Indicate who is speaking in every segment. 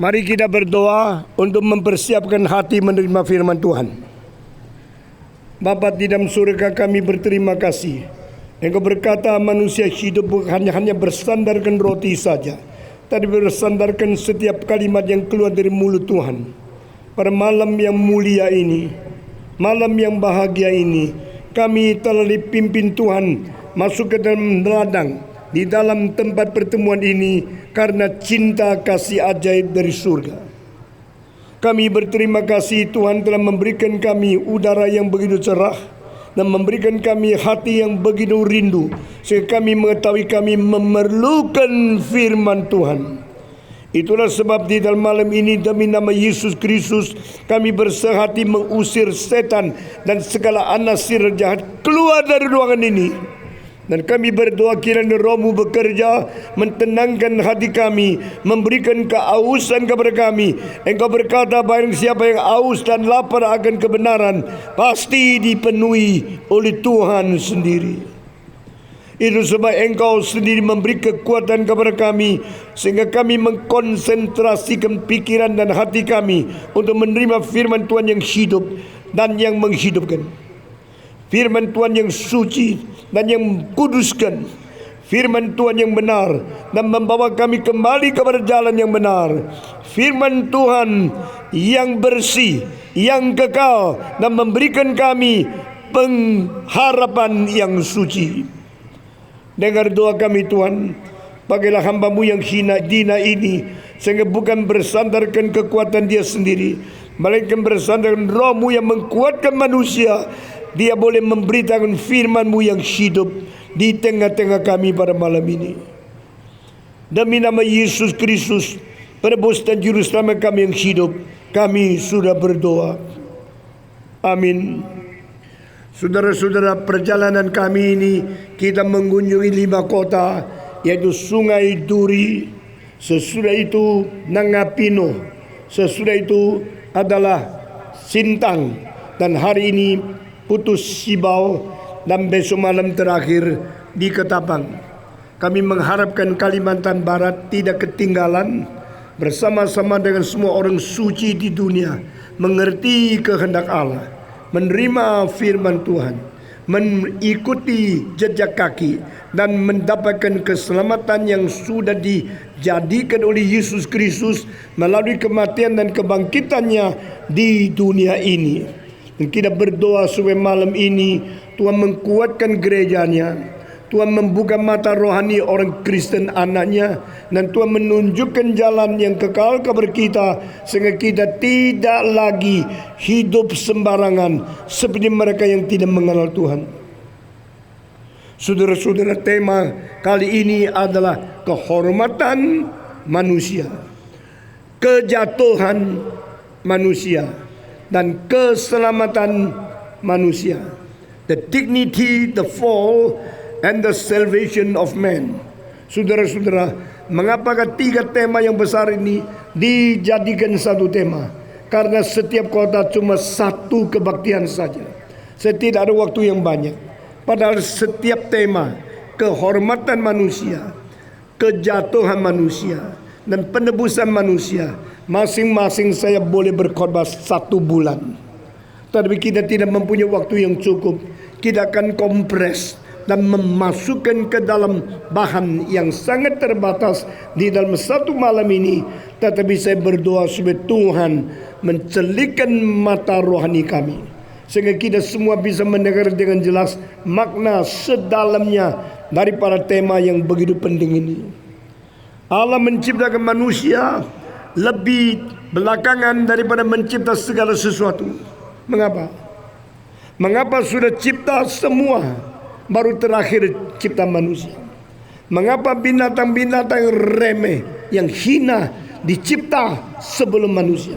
Speaker 1: Mari kita berdoa untuk mempersiapkan hati menerima firman Tuhan. Bapa di dalam surga, kami berterima kasih. Engkau berkata manusia hidup bukan hanya bersandarkan roti saja, tapi bersandarkan setiap kalimat yang keluar dari mulut Tuhan. Pada malam yang mulia ini, malam yang bahagia ini, kami telah dipimpin Tuhan masuk ke dalam ladang di dalam tempat pertemuan ini karena cinta kasih ajaib dari surga. Kami berterima kasih Tuhan telah memberikan kami udara yang begitu cerah dan memberikan kami hati yang begitu rindu sehingga kami mengetahui kami memerlukan firman Tuhan. Itulah sebab di dalam malam ini demi nama Yesus Kristus kami bersehati mengusir setan dan segala anasir jahat keluar dari ruangan ini. Dan kami berdoa kiranya Roh-Mu bekerja mentenangkan hati kami, memberikan keausan kepada kami. Engkau berkata barang siapa yang aus dan lapar akan kebenaran pasti dipenuhi oleh Tuhan sendiri. Itu sebab Engkau sendiri memberi kekuatan kepada kami sehingga kami mengkonsentrasikan pikiran dan hati kami untuk menerima firman Tuhan yang hidup dan yang menghidupkan. Firman Tuhan yang suci dan yang kuduskan. Firman Tuhan yang benar dan membawa kami kembali kepada jalan yang benar. Firman Tuhan yang bersih, yang kekal dan memberikan kami pengharapan yang suci. Dengar doa kami Tuhan. Bagilah hamba-Mu yang hina dina ini sehingga bukan bersandarkan kekuatan dia sendiri, melainkan bersandarkan Roh-Mu yang menguatkan manusia. Dia boleh memberitakan firman-Mu yang hidup di tengah-tengah kami pada malam ini. Demi nama Yesus Kristus, penebus dan juru selamat kami yang hidup, kami sudah berdoa. Amin. Saudara-saudara, perjalanan kami ini kita mengunjungi 5 kota, yaitu Sungai Duri, sesudah itu Nangapino, sesudah itu adalah Sintang, dan hari ini Putus Sibau, dan besok malam terakhir di Ketapang. Kami mengharapkan Kalimantan Barat tidak ketinggalan bersama-sama dengan semua orang suci di dunia, mengerti kehendak Allah, menerima firman Tuhan, mengikuti jejak kaki, dan mendapatkan keselamatan yang sudah dijadikan oleh Yesus Kristus melalui kematian dan kebangkitannya di dunia ini. Dan kita berdoa supaya malam ini Tuhan menguatkan gerejanya, Tuhan membuka mata rohani orang Kristen anaknya, dan Tuhan menunjukkan jalan yang kekal kepada kita, sehingga kita tidak lagi hidup sembarangan seperti mereka yang tidak mengenal Tuhan. Saudara-saudara, tema kali ini adalah kehormatan manusia, kejatuhan manusia, dan keselamatan manusia. The dignity, the fall, and the salvation of man. Saudara-saudara, mengapa 3 tema yang besar ini dijadikan satu tema? Karena setiap kota cuma satu kebaktian saja. Saya tidak ada waktu yang banyak. Padahal setiap tema, kehormatan manusia, kejatuhan manusia, dan penebusan manusia, masing-masing saya boleh berkhotbah 1 bulan. Tapi kita tidak mempunyai waktu yang cukup. Kita akan kompres dan memasukkan ke dalam bahan yang sangat terbatas di dalam 1 malam ini. Tetapi saya berdoa supaya Tuhan mencelikkan mata rohani kami, sehingga kita semua bisa mendengar dengan jelas makna sedalamnya daripada tema yang begitu penting ini. Allah menciptakan manusia lebih belakangan daripada mencipta segala sesuatu. Mengapa? Mengapa sudah cipta semua baru terakhir cipta manusia? Mengapa binatang-binatang yang remeh, yang hina dicipta sebelum manusia?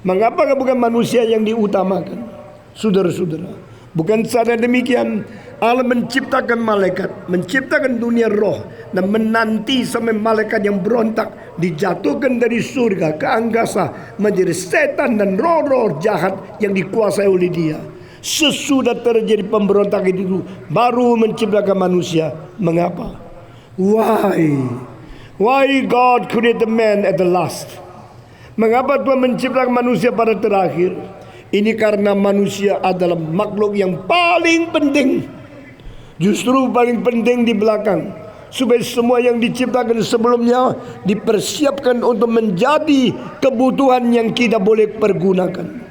Speaker 1: Mengapa bukan manusia yang diutamakan? Saudara-saudara, bukan saja demikian, Allah menciptakan malaikat, menciptakan dunia roh, dan menanti sampai malaikat yang berontak dijatuhkan dari surga ke angkasa menjadi setan dan roh-roh jahat yang dikuasai oleh dia. Sesudah terjadi pemberontakan itu baru menciptakan manusia. Mengapa? Why God created man at the last? Mengapa Tuhan menciptakan manusia pada terakhir? Ini karena manusia adalah makhluk yang paling penting, justru paling penting di belakang, supaya semua yang diciptakan sebelumnya dipersiapkan untuk menjadi kebutuhan yang kita boleh pergunakan.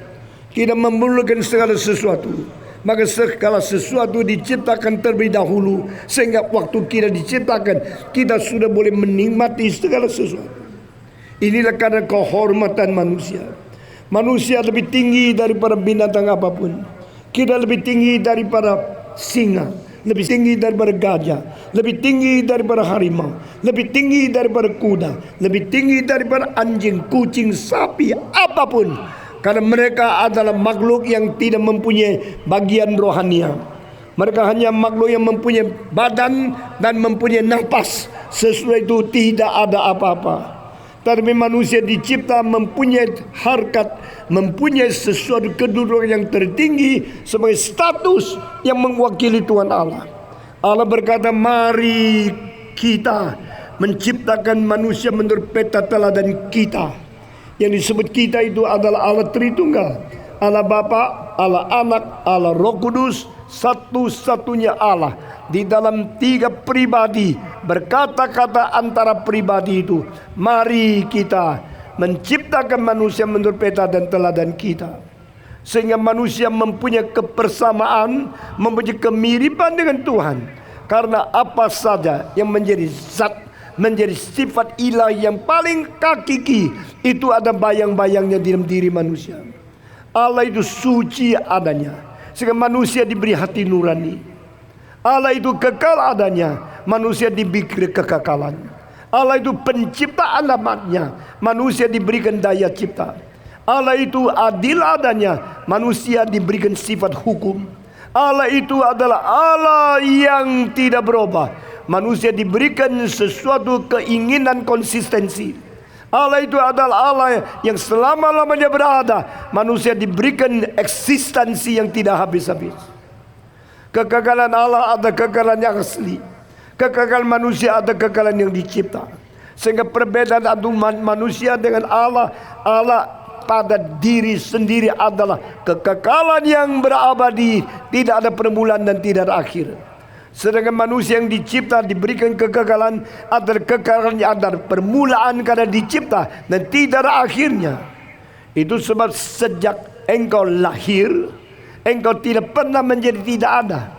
Speaker 1: Kita memerlukan segala sesuatu, maka segala sesuatu diciptakan terlebih dahulu, sehingga waktu kita diciptakan kita sudah boleh menikmati segala sesuatu. Inilah karena kehormatan manusia. Manusia lebih tinggi daripada binatang apapun. Kita lebih tinggi daripada singa, lebih tinggi daripada gajah, lebih tinggi daripada harimau, lebih tinggi daripada kuda, lebih tinggi daripada anjing, kucing, sapi, apapun. Karena mereka adalah makhluk yang tidak mempunyai bagian rohania. Mereka hanya makhluk yang mempunyai badan dan mempunyai nafas. Sesudah itu tidak ada apa-apa. Tapi manusia dicipta mempunyai harkat, mempunyai sesuatu kedudukan yang tertinggi sebagai status yang mewakili Tuhan Allah. Allah berkata, mari kita menciptakan manusia menurut peta teladan kita. Yang disebut kita itu adalah Allah Tritunggal, Allah Bapa, Allah Anak, Allah Roh Kudus, satu-satunya Allah di dalam 3 pribadi. Berkata-kata antara pribadi itu, mari kita menciptakan manusia menurut peta dan teladan kita, sehingga manusia mempunyai kebersamaan, mempunyai kemiripan dengan Tuhan. Karena apa saja yang menjadi zat, menjadi sifat ilahi yang paling hakiki, itu ada bayang-bayangnya di dalam diri manusia. Allah itu suci adanya, sehingga manusia diberi hati nurani. Allah itu kekal adanya, manusia diberi kekekalan. Allah itu pencipta alamatnya, manusia diberikan daya cipta. Allah itu adil adanya, manusia diberikan sifat hukum. Allah itu adalah Allah yang tidak berubah, manusia diberikan sesuatu keinginan konsistensi. Allah itu adalah Allah yang selama-lamanya berada, manusia diberikan eksistensi yang tidak habis-habis. Kekekalan Allah ada kekekalan yang asli, kekekalan manusia ada kekekalan yang dicipta. Sehingga perbedaan manusia dengan Allah pada diri sendiri adalah kekekalan yang berabadi, tidak ada permulaan dan tidak ada akhir. Sedangkan manusia yang dicipta diberikan kekekalan, adalah kekekalan yang ada permulaan karena dicipta dan tidak ada akhirnya. Itu sebab sejak engkau lahir, engkau tidak pernah menjadi tidak ada.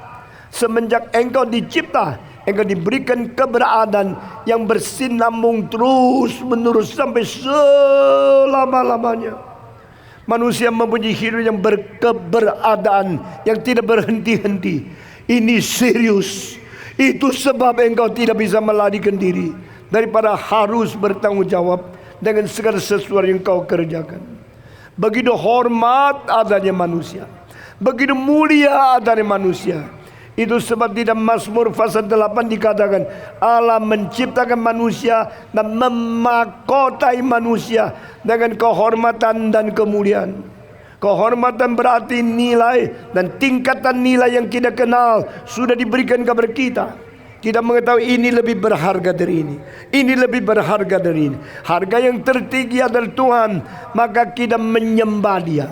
Speaker 1: Semenjak engkau dicipta, engkau diberikan keberadaan yang bersinambung terus menerus sampai selama-lamanya. Manusia mempunyai hidup yang berkeberadaan yang tidak berhenti-henti. Ini serius. Itu sebab engkau tidak bisa melarikan diri daripada harus bertanggung jawab dengan segala sesuatu yang kau kerjakan. Begitu hormat adanya manusia, begitu mulia adanya manusia. Itu sebab di dalam Mazmur pasal 8 dikatakan Allah menciptakan manusia dan memakotai manusia dengan kehormatan dan kemuliaan. Kehormatan berarti nilai dan tingkatan nilai yang kita kenal sudah diberikan kepada kita. Kita mengetahui ini lebih berharga dari ini, ini lebih berharga dari ini. Harga yang tertinggi adalah Tuhan, maka kita menyembah Dia.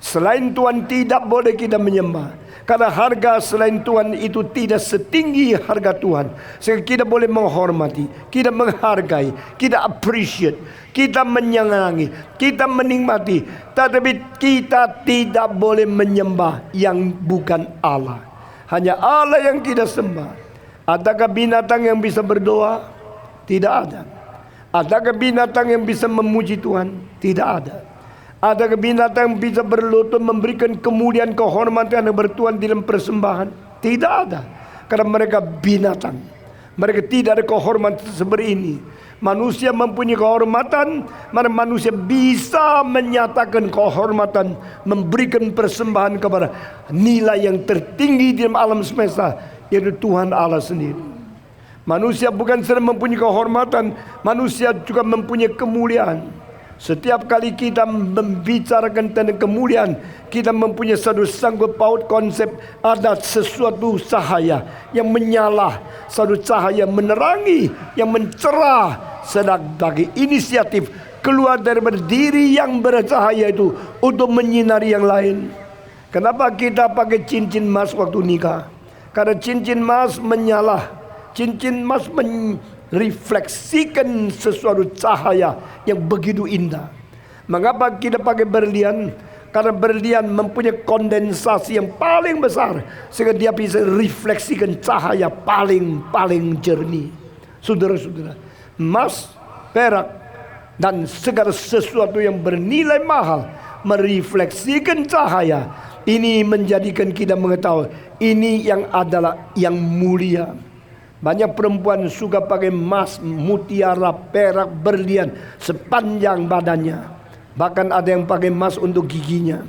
Speaker 1: Selain Tuhan tidak boleh kita menyembah, karena harga selain Tuhan itu tidak setinggi harga Tuhan. Sehingga kita boleh menghormati, kita menghargai, kita appreciate, kita menyenangi, kita menikmati. Tetapi kita tidak boleh menyembah yang bukan Allah. Hanya Allah yang kita sembah. Adakah binatang yang bisa berdoa? Tidak ada. Adakah binatang yang bisa memuji Tuhan? Tidak ada. Adakah binatang yang bisa berlutut memberikan kemuliaan, kehormatan dan bertuan di dalam persembahan? Tidak ada. Karena mereka binatang. Mereka tidak ada kehormatan seperti ini. Manusia mempunyai kehormatan, mana manusia bisa menyatakan kehormatan, memberikan persembahan kepada nilai yang tertinggi di dalam alam semesta, yaitu Tuhan Allah sendiri. Manusia bukan saja mempunyai kehormatan, manusia juga mempunyai kemuliaan. Setiap kali kita membicarakan tentang kemuliaan, kita mempunyai satu sangkut paut konsep ada sesuatu cahaya yang menyala, satu cahaya menerangi, yang mencerah, sedang bagi inisiatif keluar dari diri yang bercahaya itu untuk menyinari yang lain. Kenapa kita pakai cincin emas waktu nikah? Karena cincin emas menyala, cincin emas refleksikan sesuatu cahaya yang begitu indah. Mengapa kita pakai berlian? Karena berlian mempunyai kondensasi yang paling besar, sehingga dia bisa refleksikan cahaya paling jernih. Saudara-saudara, emas, perak, dan segala sesuatu yang bernilai mahal merefleksikan cahaya. Ini menjadikan kita mengetahui ini yang adalah yang mulia. Banyak perempuan suka pakai emas, mutiara, perak, berlian sepanjang badannya. Bahkan ada yang pakai emas untuk giginya,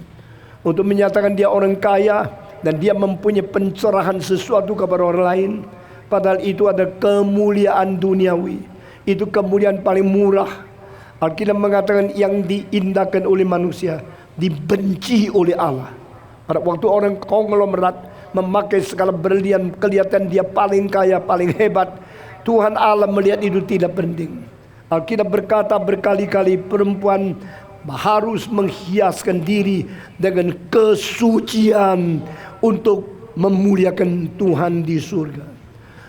Speaker 1: untuk menyatakan dia orang kaya dan dia mempunyai pencerahan sesuatu kepada orang lain. Padahal itu ada kemuliaan duniawi. Itu kemuliaan paling murah. Alkitab mengatakan yang diindahkan oleh manusia dibenci oleh Allah. Pada waktu orang konglomerat memakai segala berlian, kelihatan dia paling kaya, paling hebat, Tuhan Allah melihat itu tidak penting. Alkitab berkata berkali-kali perempuan harus menghiaskan diri dengan kesucian untuk memuliakan Tuhan di surga.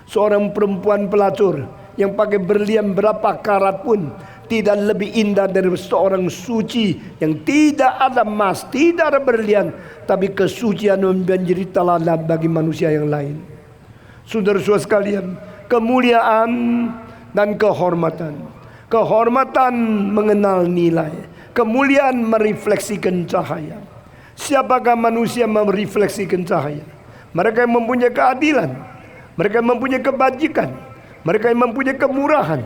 Speaker 1: Seorang perempuan pelacur yang pakai berlian berapa karat pun tidak lebih indah dari seorang suci yang tidak ada emas, tidak ada berlian, tapi kesucian menjadi teladan bagi manusia yang lain. Saudara-saudara sekalian, kemuliaan dan kehormatan. Kehormatan mengenal nilai, kemuliaan merefleksikan cahaya. Siapakah manusia merefleksikan cahaya? Mereka yang mempunyai keadilan, mereka yang mempunyai kebajikan, mereka yang mempunyai kemurahan,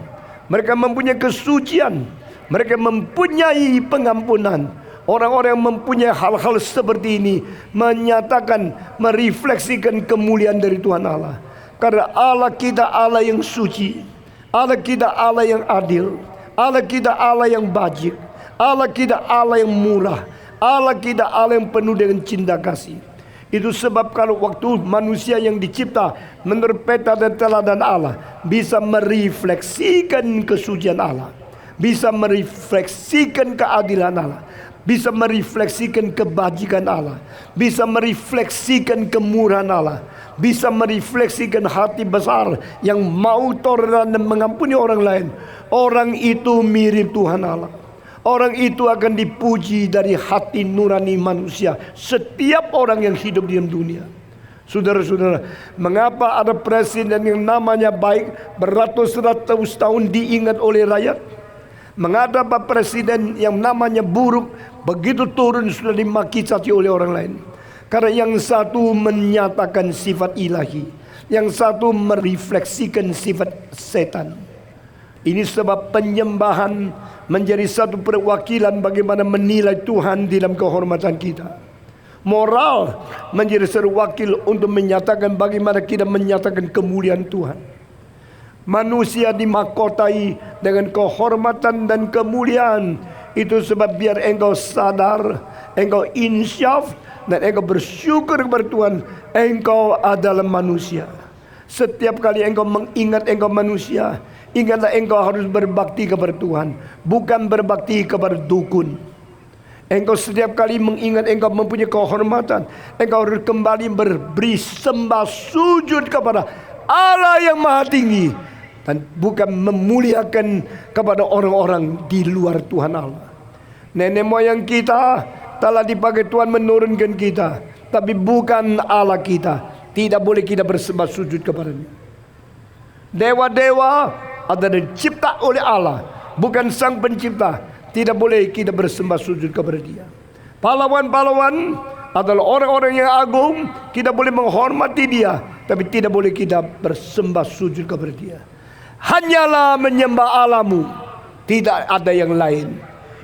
Speaker 1: Mereka mempunyai kesucian. Mereka mempunyai pengampunan. Orang-orang yang mempunyai hal-hal seperti ini menyatakan, merefleksikan kemuliaan dari Tuhan Allah. Karena Allah kita Allah yang suci, Allah kita Allah yang adil, Allah kita Allah yang bajik, Allah kita Allah yang murah, Allah kita Allah yang penuh dengan cinta kasih. Itu sebab kalau waktu manusia yang dicipta menurut peta dan teladan Allah bisa merefleksikan kesucian Allah, bisa merefleksikan keadilan Allah, bisa merefleksikan kebajikan Allah, bisa merefleksikan kemurahan Allah, bisa merefleksikan hati besar yang mau toleran dan mengampuni orang lain. Orang itu mirip Tuhan Allah. Orang itu akan dipuji dari hati nurani manusia, setiap orang yang hidup di dalam dunia. Saudara-saudara, mengapa ada presiden yang namanya baik beratus-ratus tahun diingat oleh rakyat? Mengapa presiden yang namanya buruk begitu turun sudah dimaki caci oleh orang lain? Karena yang satu menyatakan sifat ilahi, yang satu merefleksikan sifat setan. Ini sebab penyembahan menjadi satu perwakilan bagaimana menilai Tuhan dalam kehormatan kita. Moral menjadi satu wakil untuk menyatakan bagaimana kita menyatakan kemuliaan Tuhan. Manusia dimahkotai dengan kehormatan dan kemuliaan. Itu sebab biar engkau sadar, engkau insyaf, dan engkau bersyukur kepada Tuhan, engkau adalah manusia. Setiap kali engkau mengingat engkau manusia, ingatlah engkau harus berbakti kepada Tuhan, bukan berbakti kepada dukun. Engkau setiap kali mengingat engkau mempunyai kehormatan, engkau harus kembali beri sembah sujud kepada Allah yang maha tinggi, dan bukan memuliakan kepada orang-orang di luar Tuhan Allah. Nenek moyang kita telah dipakai Tuhan menurunkan kita, tapi bukan Allah kita. Tidak boleh kita bersembah sujud kepadanya. Dewa-dewa adalah dicipta oleh Allah, bukan sang pencipta. Tidak boleh kita bersembah sujud kepada dia. Pahlawan-pahlawan adalah orang-orang yang agung. Kita boleh menghormati dia, tapi tidak boleh kita bersembah sujud kepada dia. Hanyalah menyembah Allahmu, tidak ada yang lain.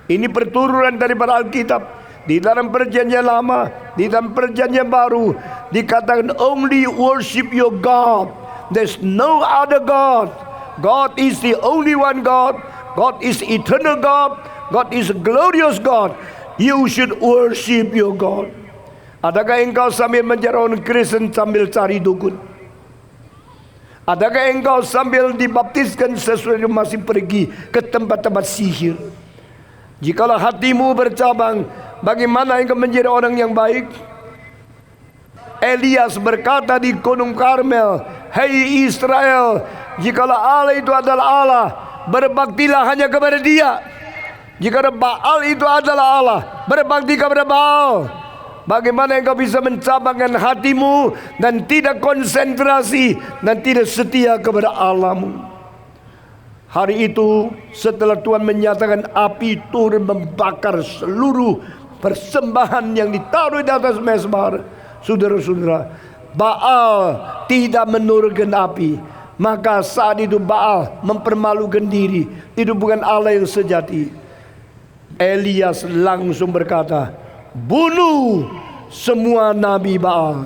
Speaker 1: Ini perturunan daripada Alkitab. Di dalam perjanjian lama, di dalam perjanjian baru dikatakan only worship your God. There's no other God. God is the only one God. God is eternal God. God is a glorious God. You should worship your God. Adakah engkau sambil mencari orang Kristen sambil cari dukun? Adakah engkau sambil dibaptiskan sesudah masih pergi ke tempat-tempat sihir? Jikalau hatimu bercabang, bagaimana engkau menjadi orang yang baik? Elias berkata di Gunung Karmel, "Hei Israel, jikalau Allah itu adalah Allah, berbaktilah hanya kepada dia. Jika Baal itu adalah Allah, berbakti kepada Baal." Bagaimana engkau bisa mencabangkan hatimu dan tidak konsentrasi dan tidak setia kepada Allahmu? Hari itu setelah Tuhan menyatakan api turun membakar seluruh persembahan yang ditaruh di atas mezbah, saudara-saudara, Baal tidak menurunkan api. Maka saat itu Baal mempermalukan diri. Itu bukan Allah yang sejati. Elias langsung berkata, "Bunuh semua nabi Baal."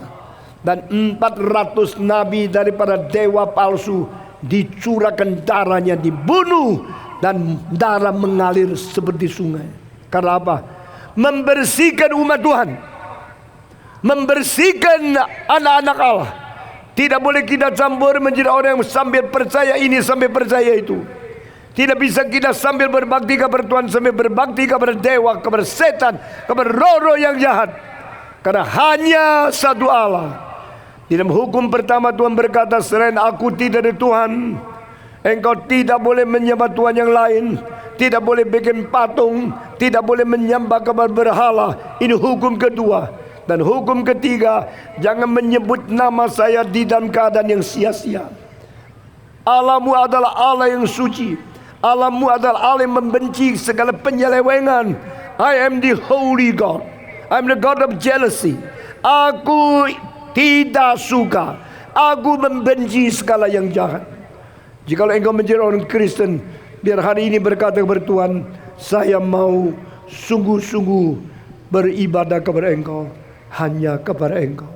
Speaker 1: Dan 400 nabi daripada dewa palsu dicurahkan darahnya, dibunuh, dan darah mengalir seperti sungai. Karena apa? Membersihkan umat Tuhan, membersihkan anak-anak Allah. Tidak boleh kita campur menjadi orang yang sambil percaya ini sambil percaya itu. Tidak bisa kita sambil berbakti kepada Tuhan sambil berbakti kepada dewa, kepada setan, kepada roh-roh yang jahat. Karena hanya satu Allah. Di dalam hukum pertama Tuhan berkata, selain aku tidak ada Tuhan. Engkau tidak boleh menyembah Tuhan yang lain, tidak boleh bikin patung, tidak boleh menyembah kepada berhala. Ini hukum kedua. Dan hukum ketiga, jangan menyebut nama saya di dalam keadaan yang sia-sia. Allahmu adalah Allah yang suci. Allahmu adalah Allah yang membenci segala penyelewengan. I am the holy God. I am the God of jealousy. Aku tidak suka, aku membenci segala yang jahat. Jikalau engkau menjadi orang Kristen, Biar hari ini berkata kepada Tuhan, saya mau sungguh-sungguh beribadah kepada Engkau, hanya kepada Engkau.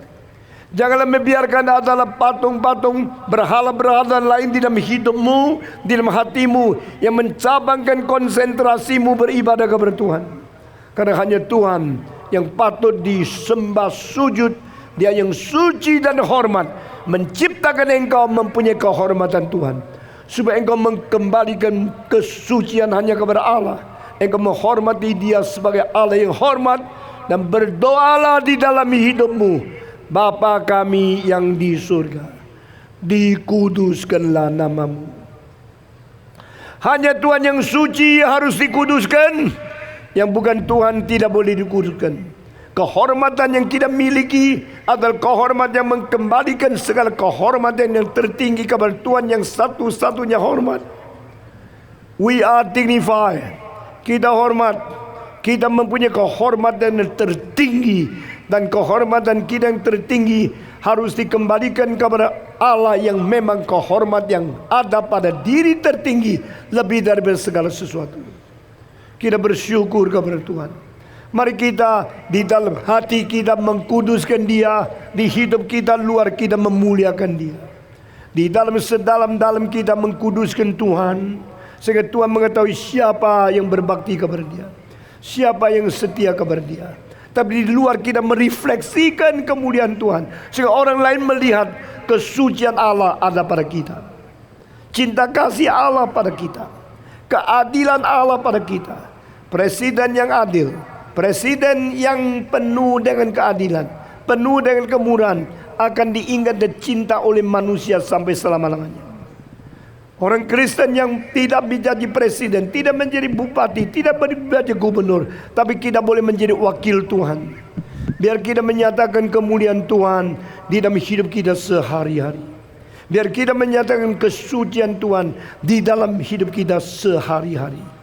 Speaker 1: Janganlah membiarkan adalah patung-patung berhala-berhala lain di dalam hidupmu, di dalam hatimu, yang mencabangkan konsentrasimu beribadah kepada Tuhan. Karena hanya Tuhan yang patut disembah sujud. Dia yang suci dan hormat, menciptakan engkau mempunyai kehormatan Tuhan, supaya engkau mengembalikan kesucian hanya kepada Allah. Engkau menghormati Dia sebagai Allah yang hormat, dan berdoalah di dalam hidupmu, Bapa kami yang di surga, dikuduskanlah namamu. Hanya Tuhan yang suci harus dikuduskan, yang bukan Tuhan tidak boleh dikuduskan. Kehormatan yang kita miliki adalah kehormatan yang mengembalikan segala kehormatan yang tertinggi kepada Tuhan yang satu-satunya hormat. We are dignified. Kita hormat. Kita mempunyai kehormatan yang tertinggi, dan kehormatan kita yang tertinggi harus dikembalikan kepada Allah yang memang kehormat yang ada pada diri tertinggi lebih dari segala sesuatu. Kita bersyukur kepada Tuhan. Mari kita di dalam hati kita mengkuduskan Dia, di hidup kita luar kita memuliakan Dia. Di dalam sedalam-dalam kita mengkuduskan Tuhan, sehingga Tuhan mengetahui siapa yang berbakti kepada Dia, siapa yang setia kepada Dia. Tapi di luar kita merefleksikan kemuliaan Tuhan, sehingga orang lain melihat kesucian Allah ada pada kita, cinta kasih Allah pada kita, keadilan Allah pada kita. Presiden yang adil, presiden yang penuh dengan keadilan, penuh dengan kemurahan, akan diingat dan cinta oleh manusia sampai selama-lamanya. Orang Kristen yang tidak menjadi presiden, tidak menjadi bupati, tidak menjadi gubernur, tapi kita boleh menjadi wakil Tuhan. Biar kita menyatakan kemuliaan Tuhan di dalam hidup kita sehari-hari. Biar kita menyatakan kesucian Tuhan di dalam hidup kita sehari-hari.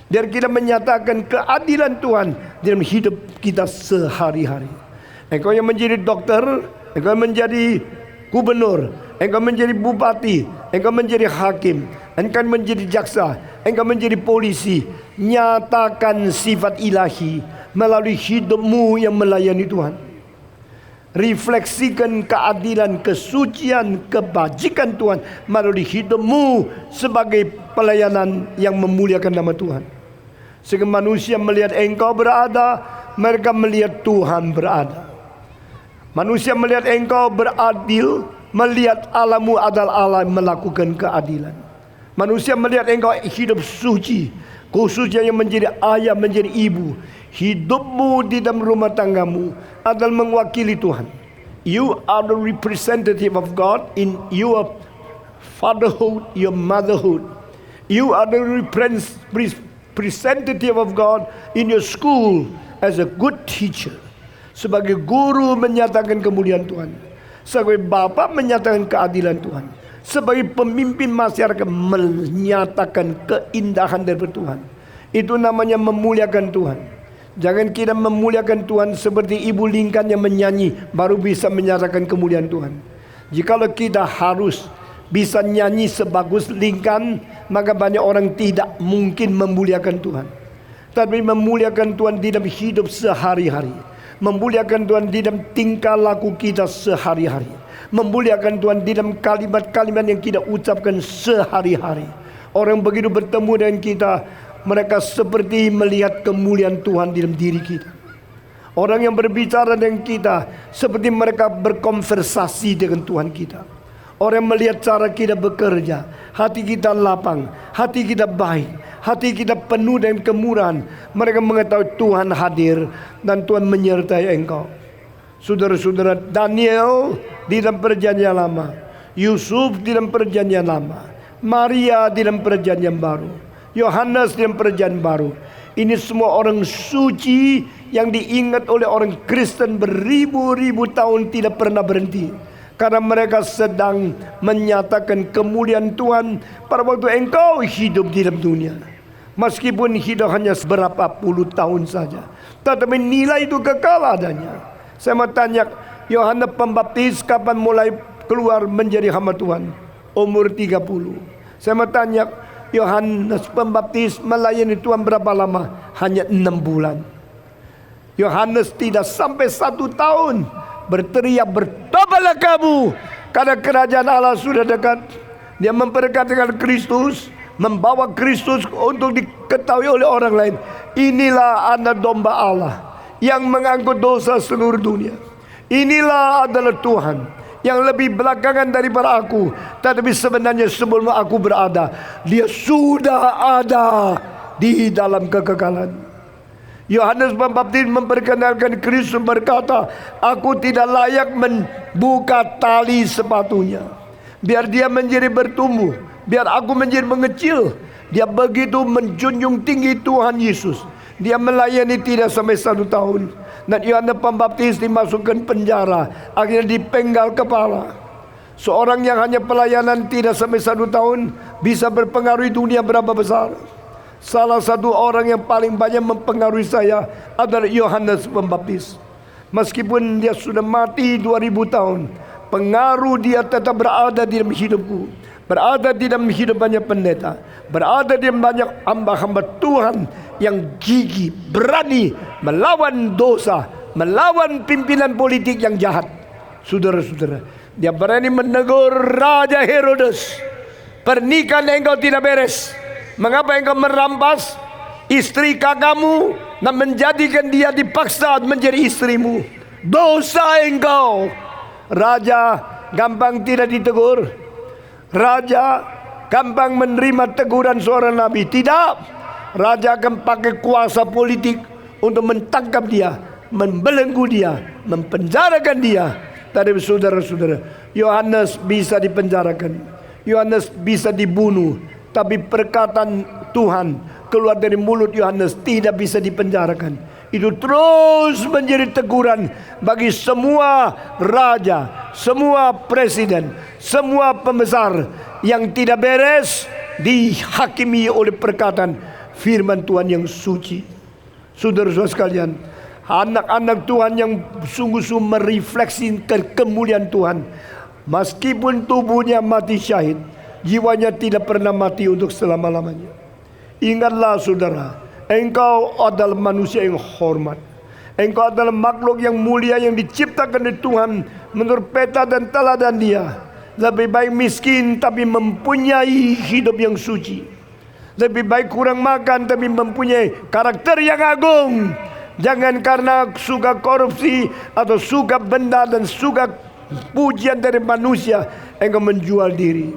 Speaker 1: Biar kita menyatakan keadilan Tuhan di dalam hidup kita sehari-hari. Engkau yang menjadi dokter, engkau yang menjadi gubernur, engkau menjadi bupati, engkau menjadi hakim, engkau menjadi jaksa, engkau menjadi polisi. Nyatakan sifat ilahi melalui hidupmu yang melayani Tuhan. Refleksikan keadilan, kesucian, kebajikan Tuhan melalui hidupmu sebagai pelayanan yang memuliakan nama Tuhan. Sehingga manusia melihat engkau berada, mereka melihat Tuhan berada. Manusia melihat engkau beradil, melihat Allahmu adalah Allah yang melakukan keadilan. Manusia melihat engkau hidup suci, khususnya yang menjadi ayah, menjadi ibu. Hidupmu di dalam rumah tanggamu adalah mewakili Tuhan. You are the representative of God in your fatherhood, your motherhood. You are the representative of God in your school as a good teacher. Sebagai guru menyatakan kemuliaan Tuhan, sebagai bapa menyatakan keadilan Tuhan, sebagai pemimpin masyarakat menyatakan keindahan dari Tuhan. Itu namanya memuliakan Tuhan. Jangan kita memuliakan Tuhan seperti Ibu Lincoln yang menyanyi baru bisa menyatakan kemuliaan Tuhan. Jikalau kita harus bisa nyanyi sebagus Lincoln, maka banyak orang tidak mungkin memuliakan Tuhan. Tapi memuliakan Tuhan di dalam hidup sehari-hari, memuliakan Tuhan di dalam tingkah laku kita sehari-hari, memuliakan Tuhan di dalam kalimat-kalimat yang kita ucapkan sehari-hari. Orang begitu bertemu dengan kita, mereka seperti melihat kemuliaan Tuhan di dalam diri kita. Orang yang berbicara dengan kita seperti mereka berkonversasi dengan Tuhan kita. Orang yang melihat cara kita bekerja, hati kita lapang, hati kita baik, hati kita penuh dengan kemurahan. Mereka mengetahui Tuhan hadir dan Tuhan menyertai engkau. Saudara-saudara, Daniel di dalam perjanjian lama, Yusuf di dalam perjanjian lama, Maria di dalam perjanjian baru, Yohanes di dalam perjanjian baru. Ini semua orang suci yang diingat oleh orang Kristen beribu-ribu tahun tidak pernah berhenti. Karena mereka sedang menyatakan kemuliaan Tuhan pada waktu engkau hidup di dalam dunia. Meskipun hidup hanya beberapa puluh tahun saja, tetapi nilai itu kekal adanya. Saya mau tanya, Yohanes Pembaptis kapan mulai keluar menjadi hamba Tuhan? Umur 30. Saya mau tanya, Yohanes Pembaptis melayani Tuhan berapa lama? Hanya 6 bulan. Yohanes tidak sampai 1 tahun berteriak, "Bertobatlah kamu, karena kerajaan Allah sudah dekat." Dia memperkatakan Kristus, membawa Kristus untuk diketahui oleh orang lain. Inilah anak domba Allah yang mengangkut dosa seluruh dunia. Inilah adalah Tuhan yang lebih belakangan daripada aku, tetapi sebenarnya sebelum aku berada, dia sudah ada di dalam kekekalan. Yohanes Pembaptis memperkenalkan Kristus, berkata, "Aku tidak layak membuka tali sepatunya. Biar dia menjadi bertumbuh, biar aku menjadi mengecil." Dia begitu menjunjung tinggi Tuhan Yesus. Dia melayani tidak sampai 1 tahun. Dan Yohanes Pembaptis dimasukkan penjara, akhirnya dipenggal kepala. Seorang yang hanya pelayanan tidak sampai 1 tahun bisa berpengaruhi dunia berapa besar. Salah satu orang yang paling banyak mempengaruhi saya adalah Yohanes Pembaptis. Meskipun dia sudah mati 2000 tahun, pengaruh dia tetap berada di dalam hidupku, berada di dalam hidup banyak pendeta, berada di dalam banyak hamba-hamba Tuhan yang gigih, berani melawan dosa, melawan pimpinan politik yang jahat. Saudara-saudara, dia berani menegur Raja Herodes, "Pernikahan engkau tidak beres. Mengapa engkau merampas istri kakakmu dan menjadikan dia dipaksa menjadi istrimu? Dosa engkau." Raja gampang tidak ditegur. Raja gampang menerima teguran seorang nabi. Tidak. Raja akan pakai kuasa politik untuk mentangkap dia, membelenggu dia, mempenjarakan dia. Tapi saudara-saudara, Yohanes bisa dipenjarakan, Yohanes bisa dibunuh, tapi perkataan Tuhan keluar dari mulut Yohanes tidak bisa dipenjarakan. Itu terus menjadi teguran bagi semua raja, semua presiden, semua pembesar yang tidak beres dihakimi oleh perkataan firman Tuhan yang suci. Saudara-saudara sekalian, anak-anak Tuhan yang sungguh-sungguh merefleksikan kemuliaan Tuhan, meskipun tubuhnya mati syahid, jiwanya tidak pernah mati untuk selama-lamanya. Ingatlah saudara, engkau adalah manusia yang hormat. Engkau adalah makhluk yang mulia yang diciptakan oleh Tuhan menurut peta dan teladan Dia. Lebih baik miskin tapi mempunyai hidup yang suci. Lebih baik kurang makan tapi mempunyai karakter yang agung. Jangan karena suka korupsi atau suka benda dan suka pujian dari manusia engkau menjual diri.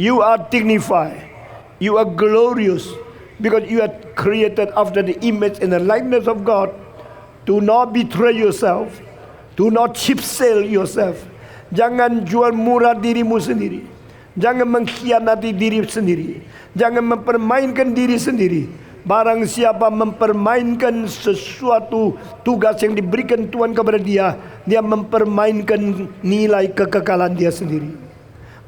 Speaker 1: You are dignified, you are glorious, because you are created after the image and the likeness of God. Do not betray yourself, do not cheap sell yourself. Jangan jual murah dirimu sendiri, jangan mengkhianati diri sendiri, jangan mempermainkan diri sendiri. Barang siapa mempermainkan sesuatu tugas yang diberikan Tuhan kepada dia, dia mempermainkan nilai kekekalan dia sendiri.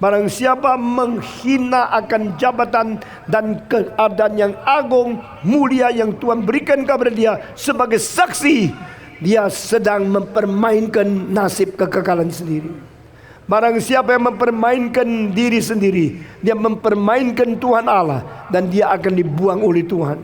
Speaker 1: Barang siapa menghina akan jabatan dan keadaan yang agung, mulia yang Tuhan berikan kepada dia sebagai saksi, dia sedang mempermainkan nasib kekekalan sendiri. Barang siapa yang mempermainkan diri sendiri, dia mempermainkan Tuhan Allah, dan dia akan dibuang oleh Tuhan.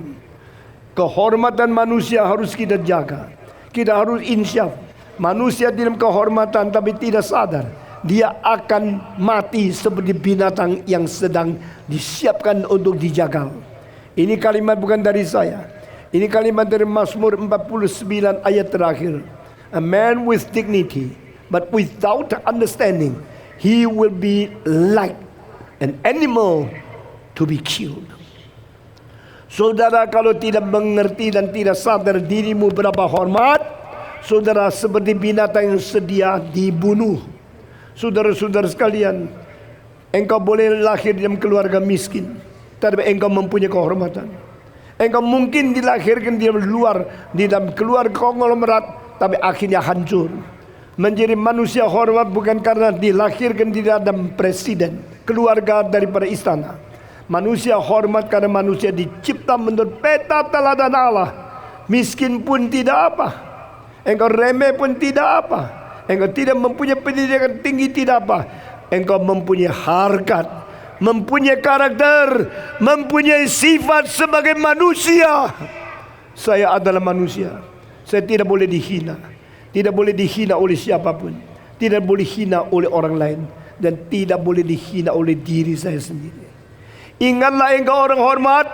Speaker 1: Kehormatan manusia harus kita jaga. Kita harus insyaf. Manusia dalam kehormatan tapi tidak sadar, dia akan mati seperti binatang yang sedang disiapkan untuk dijagal. Ini kalimat bukan dari saya. Ini kalimat dari Mazmur 49 ayat terakhir. A man with dignity but without understanding, he will be like an animal to be killed. Saudara, kalau tidak mengerti dan tidak sadar dirimu berapa hormat, saudara seperti binatang yang sedia dibunuh. Saudara-saudara sekalian, engkau boleh lahir dalam keluarga miskin, tapi engkau mempunyai kehormatan. Engkau mungkin dilahirkan di luar, di dalam keluarga konglomerat, tapi akhirnya hancur. Menjadi manusia hormat bukan karena dilahirkan di dalam presiden, keluarga daripada istana. Manusia hormat karena manusia dicipta menurut peta teladan Allah. Miskin pun tidak apa, engkau remeh pun tidak apa, engkau tidak mempunyai pendidikan tinggi tidak apa, engkau mempunyai harkat, mempunyai karakter, mempunyai sifat sebagai manusia. Saya adalah manusia. Saya tidak boleh dihina. Tidak boleh dihina oleh siapapun. Tidak boleh hina oleh orang lain. Dan tidak boleh dihina oleh diri saya sendiri. Ingatlah engkau orang hormat,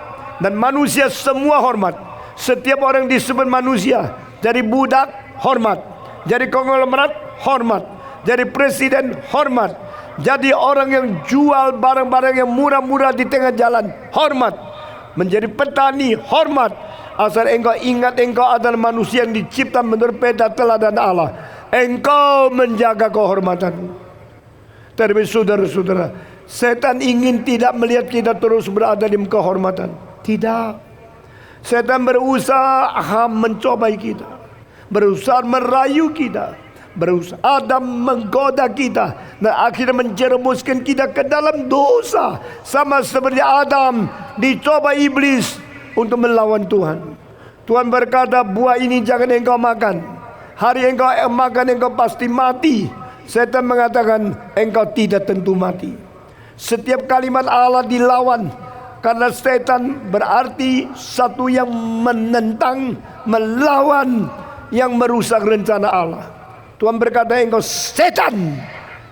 Speaker 1: dan manusia semua hormat. Setiap orang disebut manusia. Jadi budak, hormat. Jadi konglomerat, hormat. Jadi presiden, hormat. Jadi orang yang jual barang-barang yang murah-murah di tengah jalan, hormat. Menjadi petani, hormat. Asal engkau ingat engkau adalah manusia yang dicipta menurut peta teladan Allah. Engkau menjaga kehormatanmu. Tapi saudara-saudara, setan ingin tidak melihat kita terus berada di kehormatan. Tidak. Setan berusaha mencobai kita, berusaha merayu kita, berusaha menggoda kita, dan akhirnya menjerumuskan kita ke dalam dosa. Sama seperti Adam dicoba iblis untuk melawan Tuhan. Tuhan berkata, buah ini jangan engkau makan. Hari engkau makan, engkau pasti mati. Setan mengatakan, engkau tidak tentu mati. Setiap kalimat Allah dilawan, karena setan berarti satu yang menentang, melawan, yang merusak rencana Allah. Tuhan berkata, engkau setan.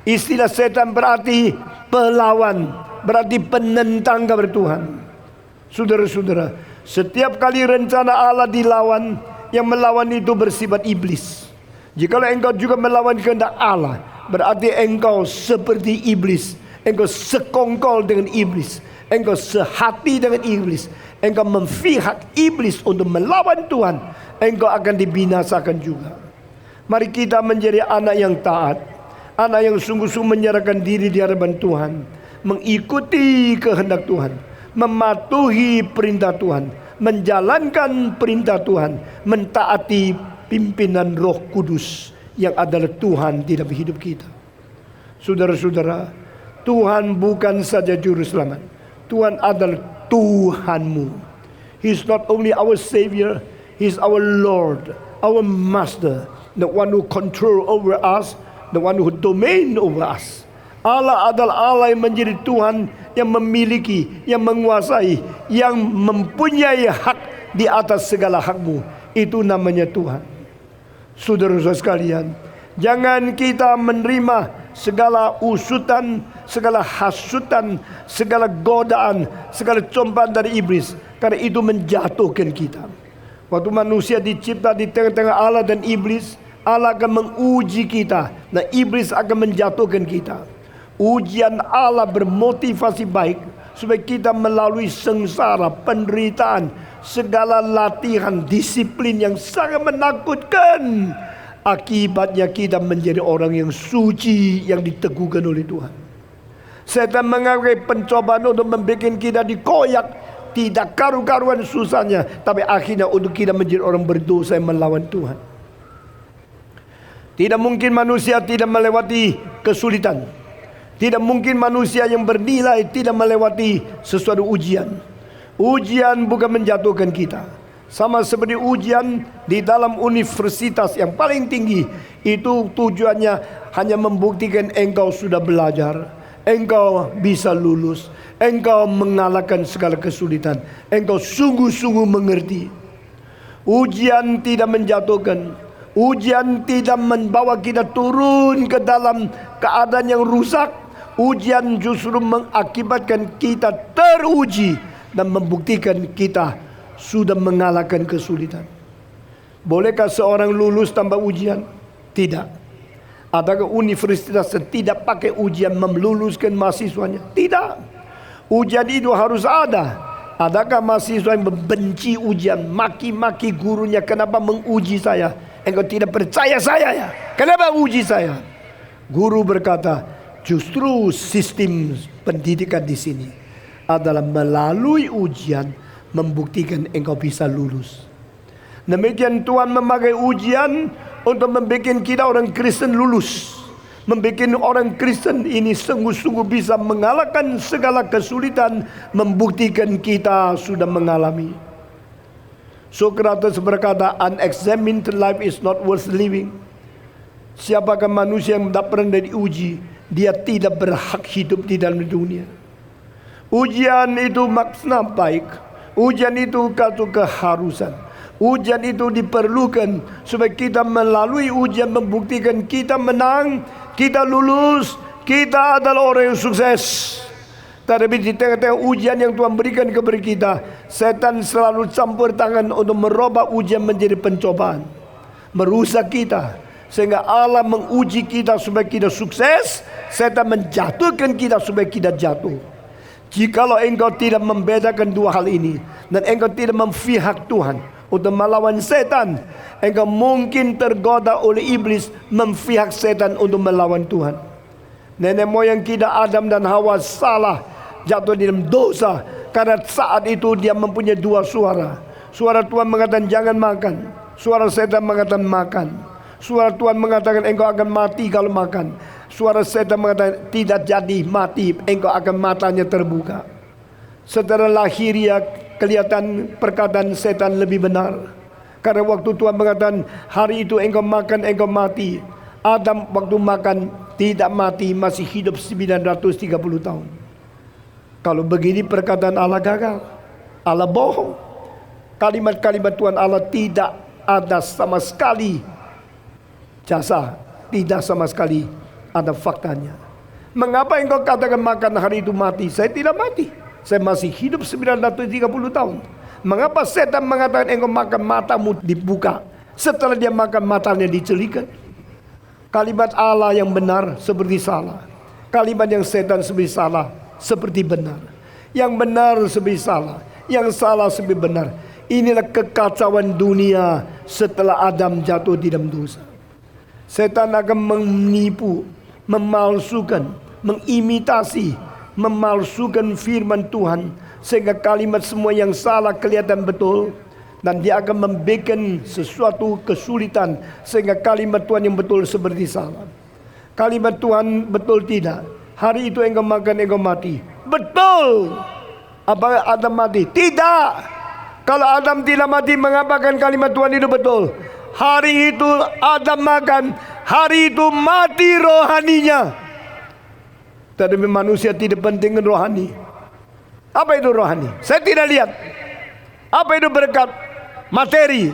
Speaker 1: Istilah setan berarti pelawan, berarti penentang kepada Tuhan. Saudara-saudara, setiap kali rencana Allah dilawan, yang melawan itu bersifat iblis. Jikalau engkau juga melawan kehendak Allah, berarti engkau seperti iblis. Engkau sekongkol dengan iblis. Engkau sehati dengan iblis. Engkau memihak iblis untuk melawan Tuhan. Engkau akan dibinasakan juga. Mari kita menjadi anak yang taat, anak yang sungguh-sungguh menyerahkan diri di hadapan Tuhan, mengikuti kehendak Tuhan, mematuhi perintah Tuhan, menjalankan perintah Tuhan, mentaati pimpinan Roh Kudus yang adalah Tuhan di dalam hidup kita. Saudara-saudara, Tuhan bukan saja juru selamat. Tuhan adalah Tuhanmu. He's not only our Savior, He's our Lord, our Master, the one who control over us, the one who domain over us. Allah adalah Allah yang menjadi Tuhan, yang memiliki, yang menguasai, yang mempunyai hak di atas segala hakmu. Itu namanya Tuhan. Saudara-saudara sekalian, jangan kita menerima segala usutan, segala hasutan, segala godaan, segala cobaan dari iblis, karena itu menjatuhkan kita. Waktu manusia dicipta di tengah-tengah Allah dan iblis, Allah akan menguji kita, dan iblis akan menjatuhkan kita. Ujian Allah bermotivasi baik supaya kita melalui sengsara, penderitaan, segala latihan, disiplin yang sangat menakutkan. Akibatnya kita menjadi orang yang suci, yang diteguhkan oleh Tuhan. Setan mengakai pencobaan untuk membuat kita dikoyak, tidak karu-karuan susahnya, tapi akhirnya untuk kita menjadi orang berdosa yang melawan Tuhan. Tidak mungkin manusia tidak melewati kesulitan. Tidak mungkin manusia yang bernilai tidak melewati sesuatu ujian. Ujian bukan menjatuhkan kita. Sama seperti ujian di dalam universitas yang paling tinggi, itu tujuannya hanya membuktikan engkau sudah belajar, engkau bisa lulus, engkau mengalahkan segala kesulitan, engkau sungguh-sungguh mengerti. Ujian tidak menjatuhkan. Ujian tidak membawa kita turun ke dalam keadaan yang rusak. Ujian justru mengakibatkan kita teruji dan membuktikan kita sudah mengalahkan kesulitan. Bolehkah seorang lulus tanpa ujian? Tidak. Adakah universitas yang tidak pakai ujian meluluskan mahasiswanya? Tidak. Ujian itu harus ada. Adakah mahasiswa yang membenci ujian, maki-maki gurunya, kenapa menguji saya? Engkau tidak percaya saya ya? Kenapa uji saya? Guru berkata, justru sistem pendidikan di sini adalah melalui ujian membuktikan engkau bisa lulus. Demikian Tuhan memakai ujian untuk membuat kita orang Kristen lulus. Membuat orang Kristen ini sungguh-sungguh bisa mengalahkan segala kesulitan, membuktikan kita sudah mengalami. Socrates berkata, unexamined life is not worth living. Siapakah manusia yang tidak pernah diuji, dia tidak berhak hidup di dalam dunia. Ujian itu makna baik. Ujian itu satu keharusan. Ujian itu diperlukan supaya kita melalui ujian membuktikan kita menang, kita lulus, kita adalah orang yang sukses. Tapi di tengah-tengah ujian yang Tuhan berikan kepada kita, setan selalu campur tangan untuk merubah ujian menjadi pencobaan, merusak kita. Sehingga Allah menguji kita supaya kita sukses, setan menjatuhkan kita supaya kita jatuh. Jikalau engkau tidak membedakan dua hal ini, dan engkau tidak memihak Tuhan untuk melawan setan, engkau mungkin tergoda oleh iblis memihak setan untuk melawan Tuhan. Nenek moyang kita Adam dan Hawa salah, jatuh di dalam dosa, karena saat itu dia mempunyai dua suara. Suara Tuhan mengatakan jangan makan, suara setan mengatakan makan. Suara Tuhan mengatakan engkau akan mati kalau makan. Suara setan mengatakan tidak jadi mati, engkau akan matanya terbuka. Setelah lahiriah kelihatan perkataan setan lebih benar. Karena waktu Tuhan mengatakan hari itu engkau makan engkau mati. Adam waktu makan tidak mati, masih hidup 930 tahun. Kalau begini perkataan Allah gagal, Allah bohong. Kalimat-kalimat Tuhan Allah tidak ada sama sekali jasa, tidak sama sekali ada faktanya. Mengapa engkau katakan makan hari itu mati? Saya tidak mati, saya masih hidup 930 tahun. Mengapa setan mengatakan engkau makan matamu dibuka, setelah dia makan matanya dicelikan? Kalimat Allah yang benar seperti salah, kalimat yang setan seperti salah seperti benar, yang benar seperti salah, yang salah seperti benar. Inilah kekacauan dunia setelah Adam jatuh di dalam dosa. Setan akan menipu, memalsukan, mengimitasi, memalsukan firman Tuhan, sehingga kalimat semua yang salah kelihatan betul, dan dia akan membuat sesuatu kesulitan sehingga kalimat Tuhan yang betul seperti salah. Kalimat Tuhan betul tidak, hari itu engkau makan engkau mati, betul. Apa Adam mati? Tidak. Kalau Adam tidak mati, mengapakan kalimat Tuhan itu betul? Hari itu Adam makan, hari itu mati rohaninya. Tetapi manusia tidak penting rohani. Apa itu rohani? Saya tidak lihat. Apa itu berkat? Materi.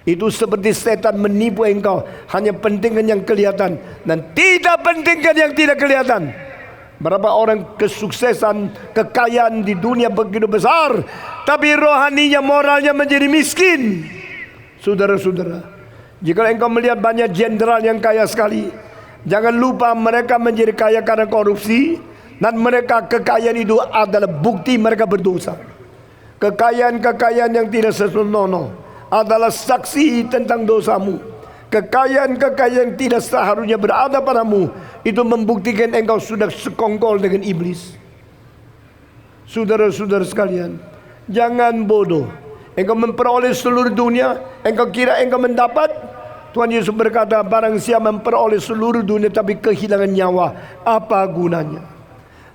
Speaker 1: Itu seperti setan menipu engkau, hanya pentingkan yang kelihatan dan tidak pentingkan yang tidak kelihatan. Berapa orang kesuksesan, kekayaan di dunia begitu besar, tapi rohaninya, moralnya menjadi miskin. Saudara-saudara, jika engkau melihat banyak jenderal yang kaya sekali, jangan lupa mereka menjadi kaya karena korupsi, dan mereka kekayaan itu adalah bukti mereka berdosa. Kekayaan-kekayaan yang tidak senonoh adalah saksi tentang dosamu. Kekayaan-kekayaan yang tidak seharusnya berada padamu, itu membuktikan engkau sudah sekongkol dengan iblis. Saudara-saudara sekalian, jangan bodoh. Engkau memperoleh seluruh dunia, engkau kira engkau mendapat. Tuhan Yesus berkata, barang siapa memperoleh seluruh dunia tapi kehilangan nyawa, apa gunanya?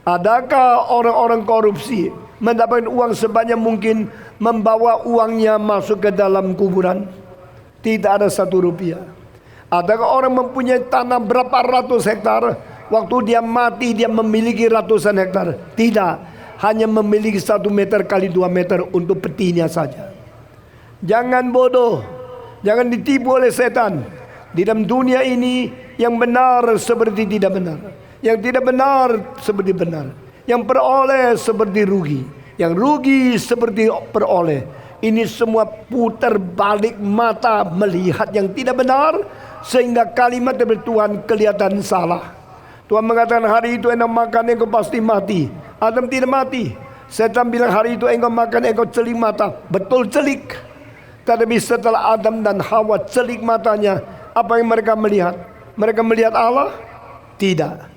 Speaker 1: Adakah orang-orang korupsi mendapatkan uang sebanyak mungkin, membawa uangnya masuk ke dalam kuburan? Tidak ada satu rupiah. Adakah orang mempunyai tanah berapa ratus hektar, waktu dia mati dia memiliki ratusan hektar? Tidak, hanya memiliki 1 meter kali 2 meter untuk petinya saja. Jangan bodoh, jangan ditipu oleh setan. Di dalam dunia ini, yang benar seperti tidak benar, yang tidak benar seperti benar, yang peroleh seperti rugi, yang rugi seperti peroleh. Ini semua putar balik mata melihat yang tidak benar, sehingga kalimat dari Tuhan kelihatan salah. Tuhan mengatakan hari itu engkau makan engkau pasti mati. Adam tidak mati. Setan bilang hari itu engkau makan engkau celik mata. Betul celik. Tetapi setelah Adam dan Hawa celik matanya, apa yang mereka melihat? Mereka melihat Allah? Tidak.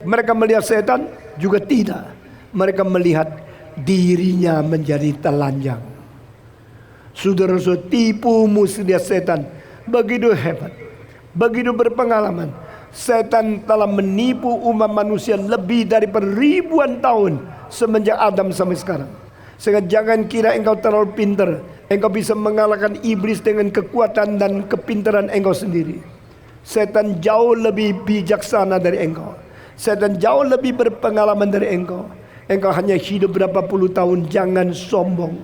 Speaker 1: Mereka melihat setan? Juga tidak. Mereka melihat dirinya menjadi telanjang. Saudara-saudara, tipu muslihat setan begitu hebat, begitu berpengalaman. Setan telah menipu umat manusia lebih daripada ribuan tahun semenjak Adam sampai sekarang. Sehingga jangan kira engkau terlalu pintar, engkau bisa mengalahkan iblis dengan kekuatan dan kepintaran engkau sendiri. Setan jauh lebih bijaksana dari engkau. Setan jauh lebih berpengalaman dari engkau. Engkau hanya hidup berapa puluh tahun, jangan sombong.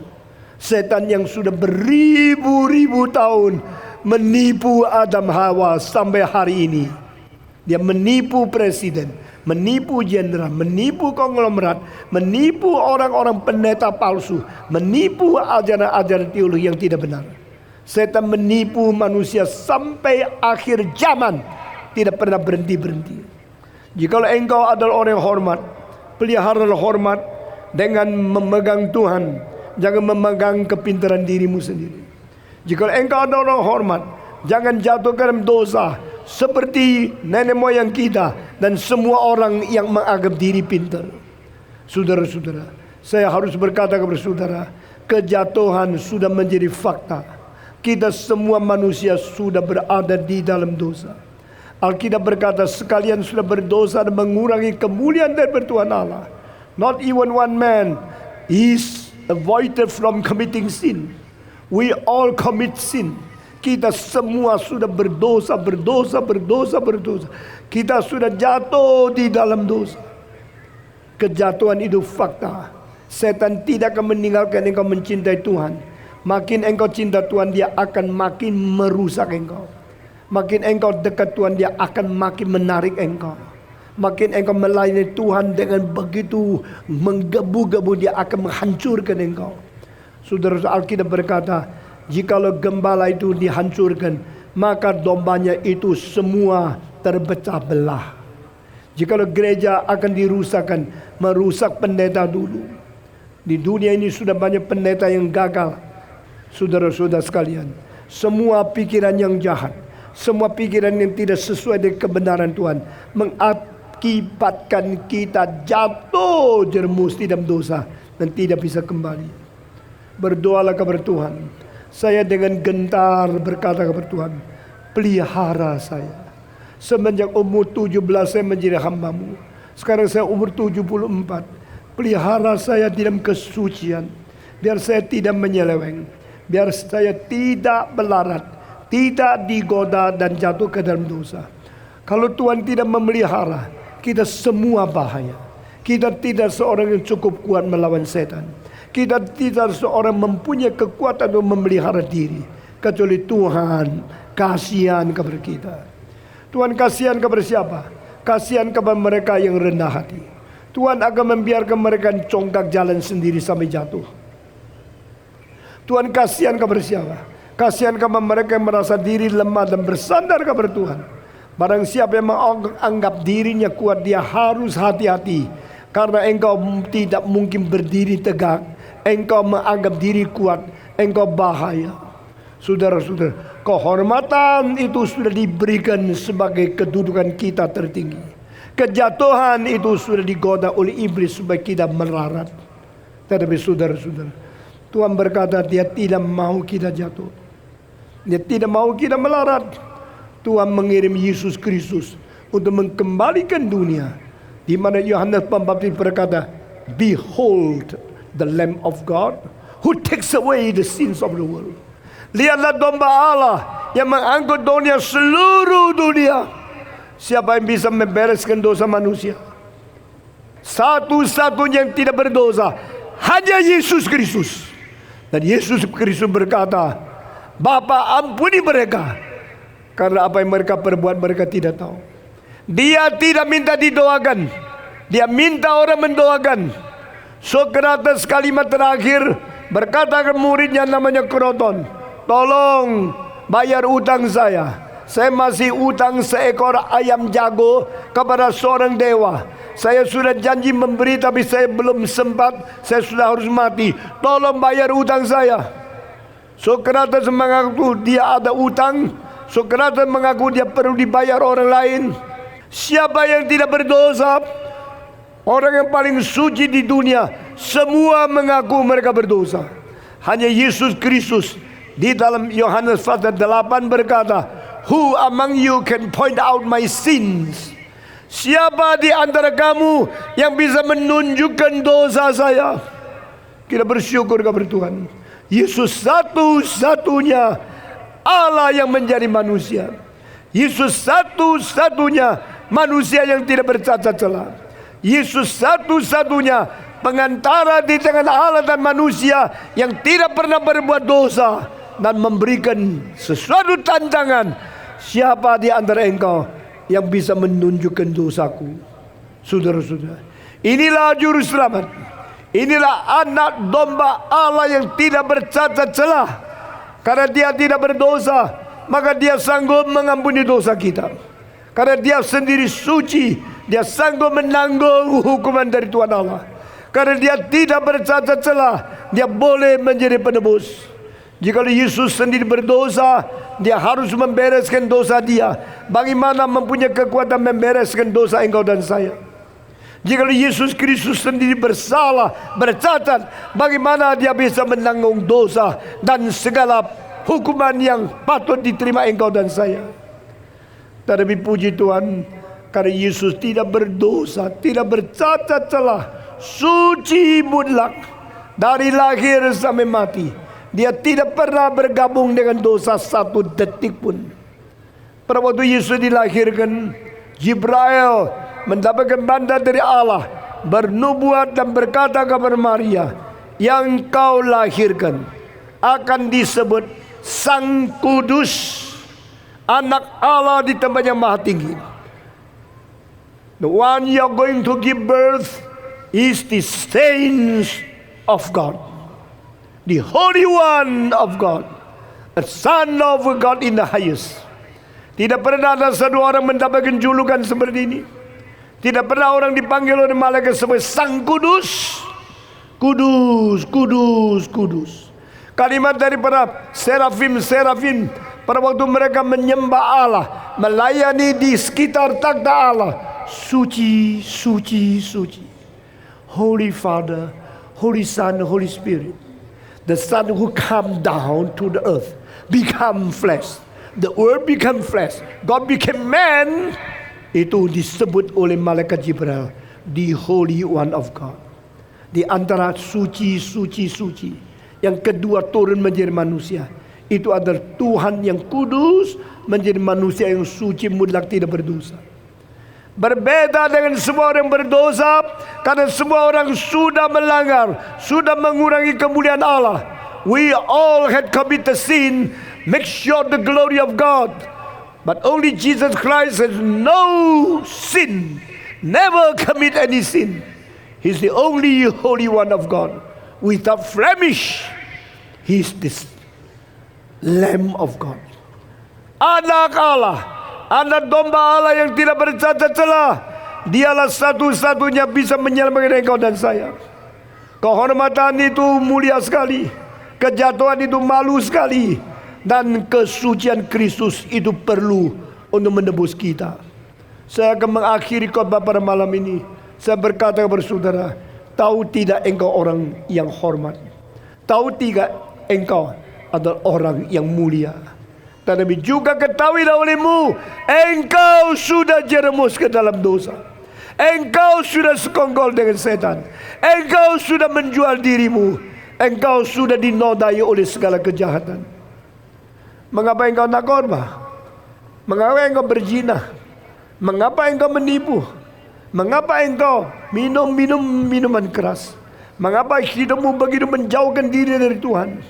Speaker 1: Setan yang sudah beribu-ribu tahun menipu Adam Hawa sampai hari ini. Dia menipu presiden, menipu jenderal, menipu konglomerat, menipu orang-orang pendeta palsu, menipu ajaran-ajaran teologi yang tidak benar. Setan menipu manusia sampai akhir zaman, tidak pernah berhenti-berhenti. Jikalau engkau adalah orang yang hormat, peliharalah hormat dengan memegang Tuhan, jangan memegang kepintaran dirimu sendiri. Jikalau engkau adalah orang hormat, jangan jatuh ke dalam dosa seperti nenek moyang kita dan semua orang yang menganggap diri pintar. Saudara-saudara, saya harus berkata kepada saudara, kejatuhan sudah menjadi fakta. Kita semua manusia sudah berada di dalam dosa. Alkitab berkata, sekalian sudah berdosa dan mengurangi kemuliaan dari Tuhan Allah. Not even one man is avoided from committing sin. We all commit sin. Kita semua sudah berdosa. Kita sudah jatuh di dalam dosa. Kejatuhan itu fakta. Setan tidak akan meninggalkan engkau mencintai Tuhan. Makin engkau cinta Tuhan, dia akan makin merusak engkau. Makin engkau dekat Tuhan, dia akan makin menarik engkau. Makin engkau melayani Tuhan dengan begitu menggebu-gebu, dia akan menghancurkan engkau. Saudara, Alkitab berkata, jikalau gembala itu dihancurkan, maka dombanya itu semua terpecah belah. Jikalau gereja akan dirusakkan, merusak pendeta dulu. Di dunia ini sudah banyak pendeta yang gagal. Saudara-saudara sekalian, semua pikiran yang jahat, semua pikiran yang tidak sesuai dengan kebenaran Tuhan mengakibatkan kita jatuh jerumus di dalam dosa dan tidak bisa kembali. Berdoalah kepada Tuhan. Saya dengan gentar berkata kepada Tuhan, pelihara saya. Semenjak umur 17 saya menjadi hambamu. Sekarang saya umur 74. Pelihara saya di dalam kesucian. Biar saya tidak menyeleweng. Biar saya tidak melarat, tidak digoda dan jatuh ke dalam dosa. Kalau Tuhan tidak memelihara, kita semua bahaya. Kita tidak seorang yang cukup kuat melawan setan. Kita tidak seorang mempunyai kekuatan untuk memelihara diri, kecuali Tuhan kasihan kepada kita. Tuhan kasihan kepada siapa? Kasihan kepada mereka yang rendah hati. Tuhan akan membiarkan mereka congkak jalan sendiri sampai jatuh. Tuhan kasihan kepada siapa? Kasihan kepada mereka yang merasa diri lemah dan bersandar kepada Tuhan. Barang siapa yang menganggap dirinya kuat, dia harus hati-hati. Karena engkau tidak mungkin berdiri tegak. Engkau menganggap diri kuat, engkau bahaya. Saudara-saudara, kehormatan itu sudah diberikan sebagai kedudukan kita tertinggi. Kejatuhan itu sudah digoda oleh iblis supaya kita melarat. Tetapi saudara-saudara, Tuhan berkata dia tidak mau kita jatuh. Dia tidak mau kita melarat. Tuhan mengirim Yesus Kristus untuk mengembalikan dunia. Di mana Yohanes Pembaptis berkata, behold the Lamb of God who takes away the sins of the world. Lihatlah domba Allah yang mengangkut dunia, seluruh dunia. Siapa yang bisa membereskan dosa manusia? Satu-satunya yang tidak berdosa hanya Yesus Kristus. Dan Yesus Kristus berkata, Bapa, ampuni mereka, karena apa yang mereka perbuat mereka tidak tahu. Dia tidak minta didoakan, dia minta orang mendoakan. Sokrates kalimat terakhir berkata ke muridnya namanya Kroton, tolong bayar utang saya. Saya masih utang seekor ayam jago kepada seorang dewa. Saya sudah janji memberi tapi saya belum sempat. Saya sudah harus mati. Tolong bayar utang saya. Sokrates mengaku dia ada utang. Sokrates mengaku dia perlu dibayar orang lain. Siapa yang tidak berdosa? Orang yang paling suci di dunia, semua mengaku mereka berdosa. Hanya Yesus Kristus di dalam Yohanes pasal 8 berkata, who among you can point out my sins? Siapa di antara kamu yang bisa menunjukkan dosa saya? Kita bersyukur kepada Tuhan. Yesus satu-satunya Allah yang menjadi manusia. Yesus satu-satunya manusia yang tidak bercacat celah. Yesus satu-satunya pengantara di tengah Allah dan manusia yang tidak pernah berbuat dosa, dan memberikan sesuatu tantangan, siapa di antara engkau yang bisa menunjukkan dosaku? Saudara-saudara, inilah juru selamat, inilah anak domba Allah yang tidak bercacat celah. Karena dia tidak berdosa, maka dia sanggup mengampuni dosa kita. Karena dia sendiri suci, dia sanggup menanggung hukuman dari Tuhan Allah. Karena dia tidak bercacat celah, dia boleh menjadi penebus. Jika Yesus sendiri berdosa, dia harus membereskan dosa dia. Bagaimana mempunyai kekuatan membereskan dosa engkau dan saya? Jika Yesus Kristus sendiri bersalah, bercacat, bagaimana dia bisa menanggung dosa dan segala hukuman yang patut diterima engkau dan saya? Tetapi puji Tuhan, karena Yesus tidak berdosa, tidak bercacat celah, suci mutlak dari lahir sampai mati. Dia tidak pernah bergabung dengan dosa satu detik pun. Pada waktu Yesus dilahirkan, Jibril mendapatkan mandat dari Allah, bernubuat dan berkata kepada Maria, yang kau lahirkan akan disebut Sang Kudus, anak Allah di tempat yang maha tinggi. The one you are going to give birth is the saints of God, the Holy One of God, a Son of God in the highest. Tidak pernah ada satu orang mendapatkan julukan seperti ini. Tidak pernah orang dipanggil oleh malaikat sebagai Sang Kudus. Kudus, kudus, kudus. Kalimat daripada serafim pada waktu mereka menyembah Allah, melayani di sekitar takhta Allah, suci, suci, suci. Holy Father, Holy Son, Holy Spirit. The Son who come down to the earth, become flesh. The Word become flesh. God became man. Itu disebut oleh malaikat Jibril, the Holy One of God. Di antara suci, suci, suci, yang kedua turun menjadi manusia, itu adalah Tuhan yang kudus menjadi manusia yang suci mutlak, tidak berdosa. Berbeda dengan semua orang berdosa, karena semua orang sudah melanggar, sudah mengurangi kemuliaan Allah. We all had committed sin, make sure the glory of God. But only Jesus Christ has no sin, never commit any sin. He's the only Holy One of God, without blemish. He's this Lamb of God, anak Allah, anak domba Allah yang tidak bercacat celah. Dialah satu-satunya bisa menyelamatkan engkau dan saya. Kehormatan itu mulia sekali, kejatuhan itu malu sekali, dan kesucian Kristus itu perlu untuk menebus kita. Saya akan mengakhiri khotbah pada malam ini. Saya berkata kepada saudara, tahu tidak engkau orang yang hormat? Tahu tidak engkau adalah orang yang mulia? Tetapi juga ketahuilah olehmu, engkau sudah jerumus ke dalam dosa. Engkau sudah sekongkol dengan setan. Engkau sudah menjual dirimu. Engkau sudah dinodai oleh segala kejahatan. Mengapa engkau nak khotbah? Mengapa engkau berzina? Mengapa engkau menipu? Mengapa engkau minum minuman keras? Mengapa hidupmu begitu menjauhkan diri dari Tuhan?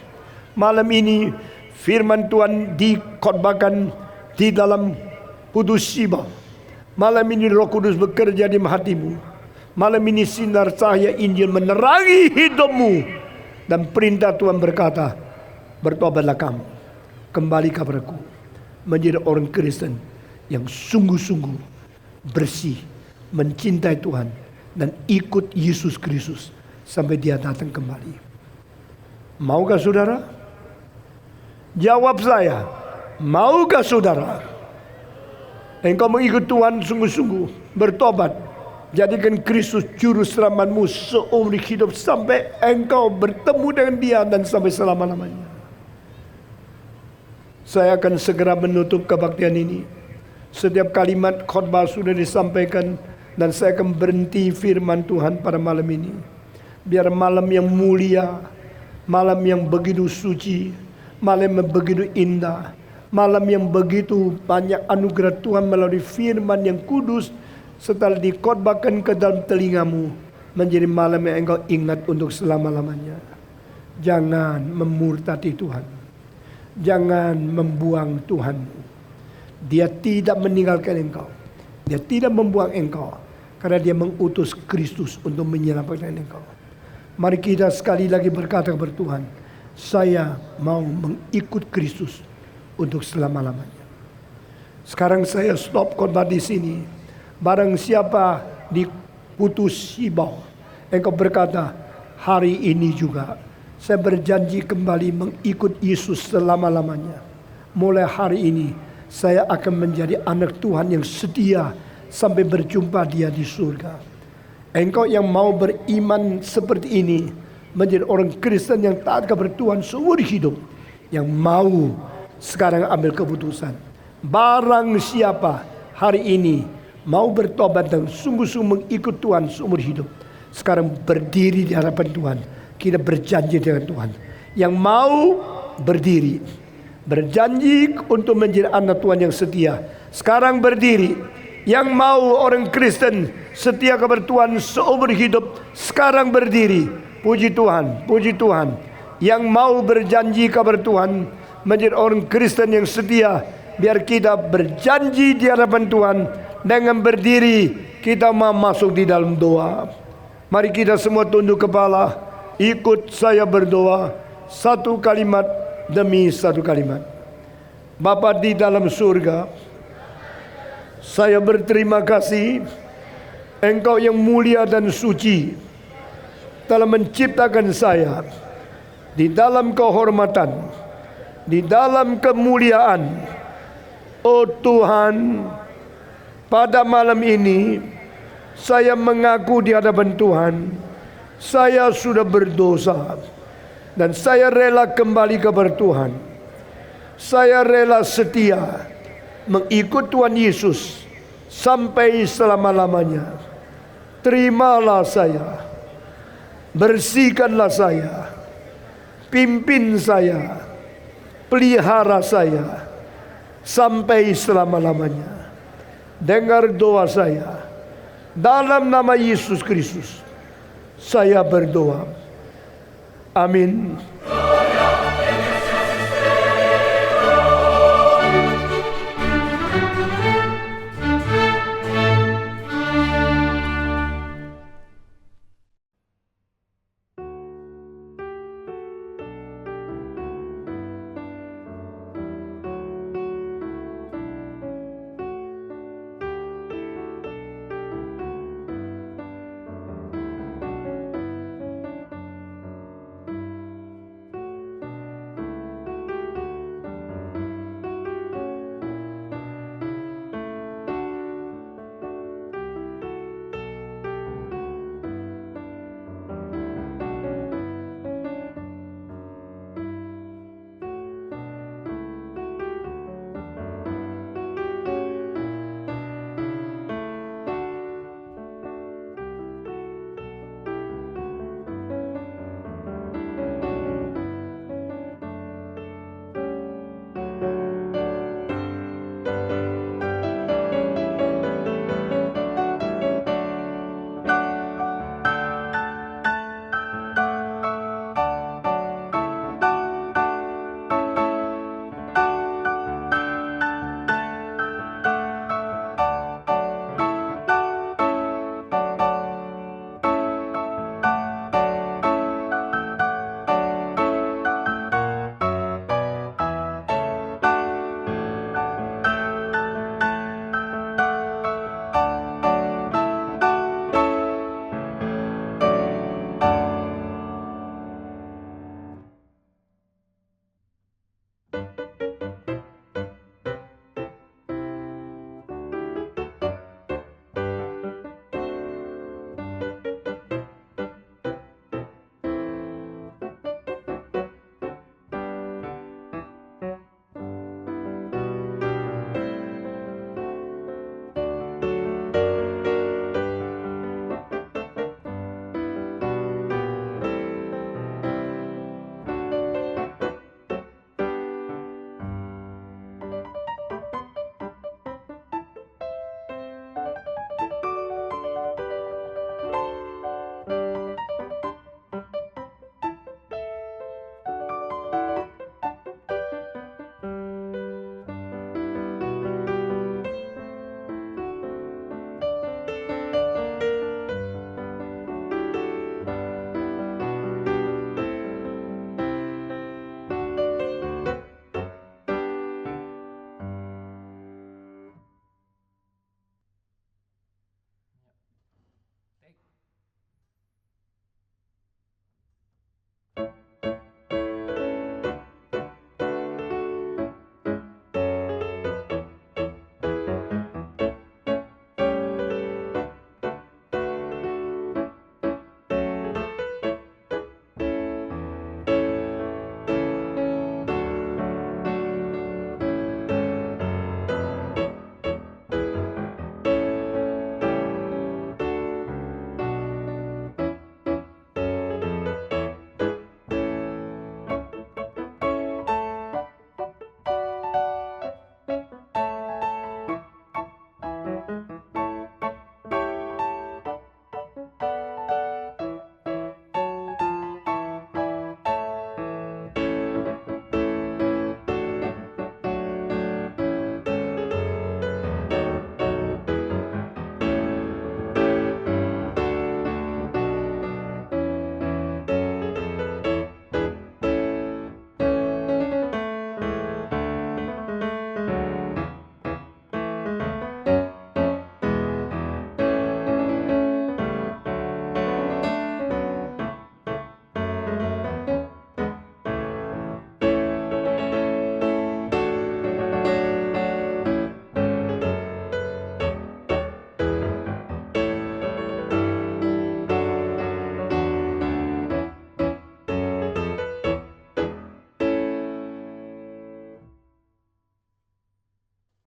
Speaker 1: Malam ini firman Tuhan dikhotbahkan di dalam Kudus Siba. Malam ini Roh Kudus bekerja di hatimu. Malam ini sinar cahaya Injil menerangi hidupmu, dan perintah Tuhan berkata, bertobatlah kamu, kembali kepadaku, menjadi orang Kristen yang sungguh-sungguh bersih, mencintai Tuhan, dan ikut Yesus Kristus sampai Dia datang kembali. Maukah saudara? Jawab saya, maukah saudara? Engkau mengikut Tuhan sungguh-sungguh, bertobat, jadikan Kristus juru selamatmu seumur hidup sampai engkau bertemu dengan Dia dan sampai selama-lamanya. Saya akan segera menutup kebaktian ini. Setiap kalimat khotbah sudah disampaikan, dan saya akan berhenti firman Tuhan pada malam ini. Biar malam yang mulia, malam yang begitu suci, malam yang begitu indah, malam yang begitu banyak anugerah Tuhan melalui firman yang kudus, setelah dikhotbahkan ke dalam telingamu, menjadi malam yang engkau ingat untuk selama-lamanya. Jangan memurtadi Tuhan. Jangan membuang Tuhan. Dia tidak meninggalkan engkau. Dia tidak membuang engkau. Karena dia mengutus Kristus untuk menyelamatkan engkau. Mari kita sekali lagi berkata kepada Tuhan, saya mau mengikut Kristus untuk selama-lamanya. Sekarang saya stop khotbah di sini. Barang siapa di Putus Sibau, engkau berkata, hari ini juga saya berjanji kembali mengikut Yesus selama-lamanya. Mulai hari ini saya akan menjadi anak Tuhan yang setia sampai berjumpa Dia di surga. Engkau yang mau beriman seperti ini, menjadi orang Kristen yang taat kepada Tuhan seumur hidup, yang mau sekarang ambil keputusan. Barang siapa hari ini mau bertobat dan sungguh-sungguh mengikut Tuhan seumur hidup, sekarang berdiri di hadapan Tuhan. Kita berjanji dengan Tuhan. Yang mau berdiri, berjanji untuk menjadi anak Tuhan yang setia, sekarang berdiri. Yang mau orang Kristen setia kepada Tuhan seumur hidup, sekarang berdiri. Puji Tuhan, puji Tuhan. Yang mau berjanji kepada Tuhan menjadi orang Kristen yang setia, biar kita berjanji di hadapan Tuhan. Dengan berdiri kita mau masuk di dalam doa. Mari kita semua tunduk kepala, ikut saya berdoa satu kalimat demi satu kalimat. Bapa di dalam surga, saya berterima kasih Engkau yang mulia dan suci telah menciptakan saya di dalam kehormatan, di dalam kemuliaan. Oh Tuhan, pada malam ini saya mengaku di hadapan Tuhan, saya sudah berdosa dan saya rela kembali kepada Tuhan. Saya rela setia mengikut Tuhan Yesus sampai selama-lamanya. Terimalah saya, bersihkanlah saya, pimpin saya, pelihara saya sampai selama-lamanya. Dengar doa saya, dalam nama Yesus Kristus saya berdoa. Amin.